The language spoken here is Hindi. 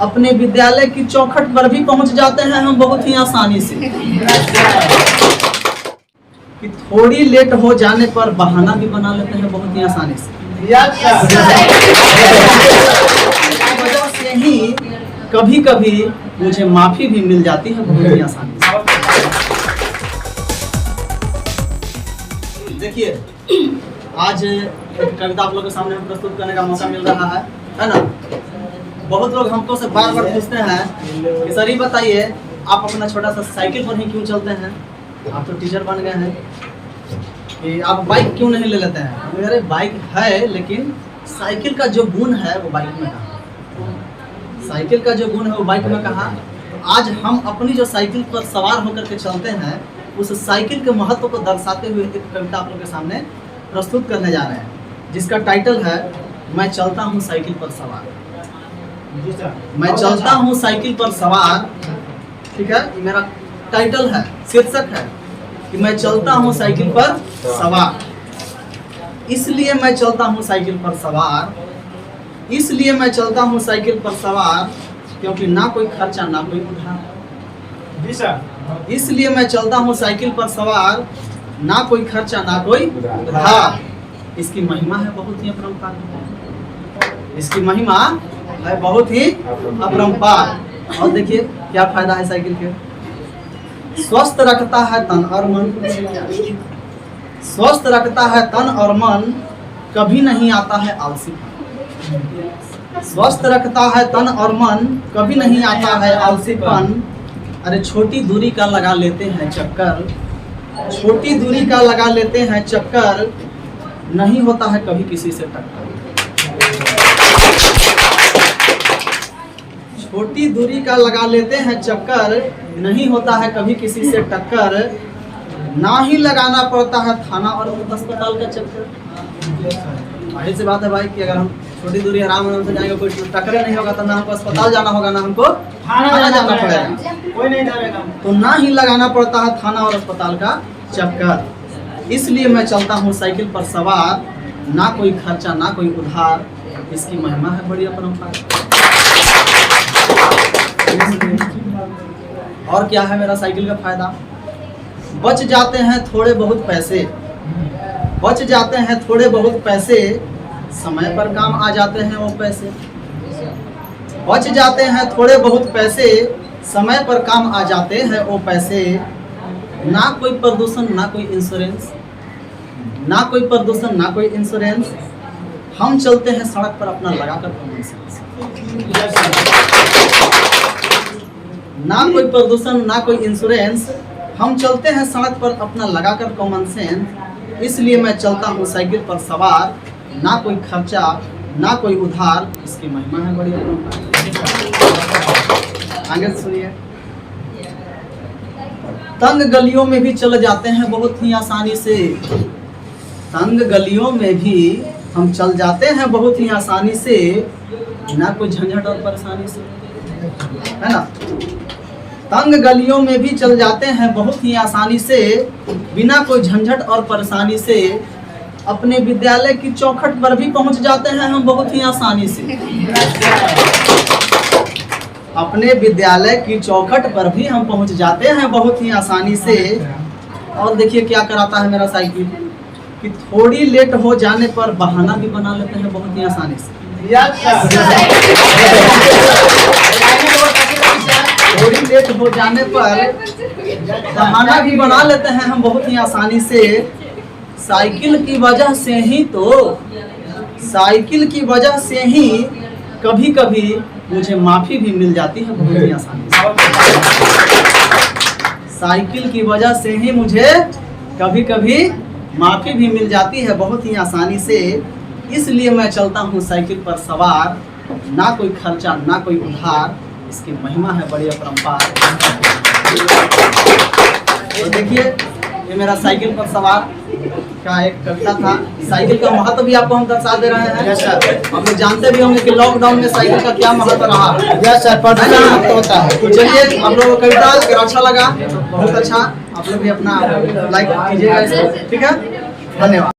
अपने विद्यालय की चौखट पर भी पहुंच जाते हैं हम बहुत ही आसानी से। कि थोड़ी लेट हो जाने पर बहाना भी बना लेते हैं बहुत ही आसानी से। इस वजह से ही कभी कभी मुझे माफी भी मिल जाती है बहुत ही आसानी से। देखिए, आज एक कविता आप लोगों के सामने प्रस्तुत करने का मौका मिल रहा है ना। बहुत लोग हमको से बार बार पूछते हैं कि सर ये बताइए, आप अपना छोटा सा साइकिल पर ही क्यों चलते हैं? आप तो टीचर बन गए हैं, कि आप बाइक क्यों नहीं ले लेते हैं? अरे बाइक है, लेकिन साइकिल का जो गुण है वो बाइक में कहाँ? साइकिल का जो गुण है वो बाइक में कहाँ? तो आज हम अपनी जो साइकिल पर सवार होकर के चलते हैं, उस साइकिल के महत्व को दर्शाते हुए एक कविता आप लोगों के सामने प्रस्तुत करने जा रहे हैं, जिसका टाइटल है मैं चलता हूँ साइकिल पर सवार। मैं चलता हूँ साइकिल पर सवार, ठीक है, ये मेरा टाइटल है, शीर्षक है कि मैं चलता हूँ साइकिल पर सवार। इसलिए मैं चलता हूँ साइकिल पर सवार, इसलिए मैं चलता हूँ साइकिल पर सवार, क्योंकि ना कोई खर्चा ना कोई उधार। इसलिए मैं चलता हूँ साइकिल पर सवार, ना कोई खर्चा ना कोई उधार। इसकी महिमा है बहुत ही अपरंपार, इसकी महिमा है बहुत ही अपरंपार। और देखिए क्या फायदा है साइकिल के। स्वस्थ रखता है तन और मन, स्वस्थ रखता है तन और मन, कभी नहीं आता है आलसीपन। स्वस्थ रखता है तन और मन, कभी नहीं आता है आलसीपन। अरे छोटी दूरी का लगा लेते हैं चक्कर, छोटी दूरी का लगा लेते हैं चक्कर, नहीं होता है कभी किसी से टक्कर। छोटी दूरी का लगा लेते हैं चक्कर, नहीं होता है कभी किसी से टक्कर। ना ही लगाना पड़ता है थाना और अस्पताल का चक्कर। वही सी बात है भाई कि अगर हम छोटी दूरी आराम से जाएंगे, कोई टक्कर नहीं होगा, तो ना हमको अस्पताल जाना होगा, ना हमको थाना जाना पड़ेगा, कोई नहीं डरेगा। तो ना ही लगाना पड़ता है थाना और अस्पताल का चक्कर। इसलिए मैं चलता हूँ साइकिल पर सवार, ना कोई खर्चा ना कोई उधार। इसकी महिमा है बड़ी अपरंपार। और क्या है मेरा साइकिल का फायदा? बच जाते हैं थोड़े बहुत पैसे, बच जाते हैं थोड़े बहुत पैसे, समय पर काम आ जाते हैं वो पैसे। बच जाते हैं थोड़े बहुत पैसे, समय पर काम आ जाते हैं वो पैसे। ना कोई प्रदूषण ना कोई इंश्योरेंस, ना कोई प्रदूषण ना कोई इंश्योरेंस। हम चलते हैं सड़क पर अपना लगाकर कॉमन सेंस। ना कोई प्रदूषण ना कोई इंश्योरेंस, हम चलते हैं सड़क पर अपना लगाकर कॉमन सेंस। इसलिए मैं चलता हूँ साइकिल पर सवार, ना कोई खर्चा ना कोई उधार। इसकी महिमा है बड़ी अपरंपार। आगे सुनिए। तंग गलियों में भी चल जाते हैं बहुत ही आसानी से, तंग गलियों में भी हम चल जाते हैं बहुत ही आसानी से, ना कोई झंझट और परेशानी से, है ना। तंग गलियों में भी चल जाते हैं बहुत ही आसानी से, बिना कोई झंझट और परेशानी से। अपने विद्यालय की चौखट पर भी पहुंच जाते हैं हम बहुत ही आसानी से। अपने विद्यालय की चौखट पर भी हम पहुंच जाते हैं बहुत ही आसानी से। और देखिए क्या कराता है मेरा साइकिल, कि थोड़ी लेट हो जाने पर बहाना भी बना लेते हैं बहुत ही आसानी से। थोड़ी लेट हो जाने पर बहाना भी बना लेते हैं हम बहुत ही आसानी से। साइकिल की वजह से ही तो, साइकिल की वजह से ही कभी कभी मुझे माफी भी मिल जाती है बहुत ही आसानी से। साइकिल की वजह से ही मुझे कभी कभी माफी भी मिल जाती है बहुत ही आसानी से। इसलिए मैं चलता हूँ साइकिल पर सवार, ना कोई खर्चा ना कोई उधार। इसकी महिमा है बड़ी अपरंपार। तो देखिए ये मेरा साइकिल पर सवार का एक कविता था। साइकिल का महत्व भी आपको हम दर्शा दे रहे हैं। यस सर, आप लोग जानते भी होंगे कि लॉकडाउन में साइकिल का क्या महत्व रहा। यस सर, महत्व होता है। तो चलिए आप लोगों को कविता अगर अच्छा लगा, बहुत अच्छा, आप लोग भी अपना लाइक कीजिएगा इसको, ठीक है। धन्यवाद।